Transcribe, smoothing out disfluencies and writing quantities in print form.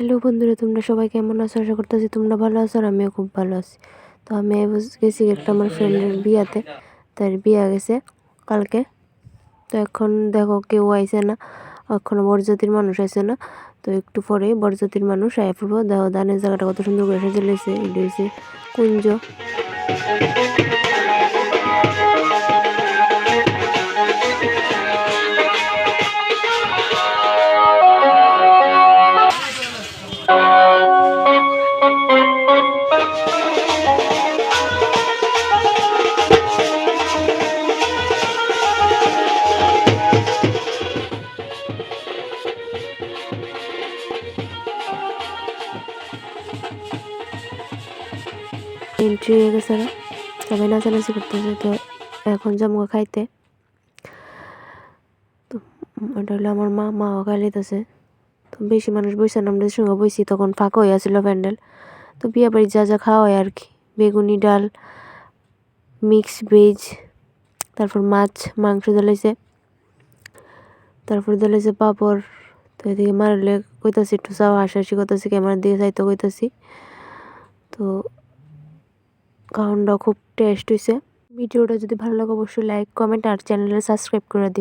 Hello বন্ধুরা, তোমরা সবাই কেমন আছো? আশা করতেছি তোমরা ভালো আছো আর আমিও খুব ভালো আছি। তো আমি গেছি একটা আমার ফ্রেন্ডের বিয়াতে, তার বিয়া গেছে কালকে। তো এখন দেখো কেউ আইছে না, এখনো বরযাত্রীর মানুষ আইছে না। তো একটু পরেই বরযাত্রীর মানুষ আয়া পড়বো। দেখো দানের জায়গাটা কত সুন্দর করে সাজে লেছে, এটা হয়েছে কুঞ্জ। এন্ট্রি হয়ে গেছে না, সবাই নাচানাচি করতেছে। তো এখন যাবো খাইতে। তো ওটা হলো আমার মাও খাইতেছে। তো বেশি মানুষ বইছে না, আমরা সঙ্গে বইছি তখন ফাঁকা হয়ে আসছিল প্যান্ডেল। তো বিয়ে বাড়ি যা যা খাওয়া হয় আর কি, বেগুনি ডাল, মিক্স ভেজ, তারপর মাছ মাংস দিলাইছে, তারপর দিলাইছে পাঁপড়। তো এদিকে মারলে কইতাছি একটু চাও, হাসাহাসি করতেছি, ক্যামেরার দিকে যাইতে কইতাছি। তো খাওয়ানটা খুব টেস্ট হয়েছে। ভিডিওটা যদি ভালো লাগে অবশ্যই লাইক কমেন্ট আর চ্যানেলে সাবস্ক্রাইব করে দিও।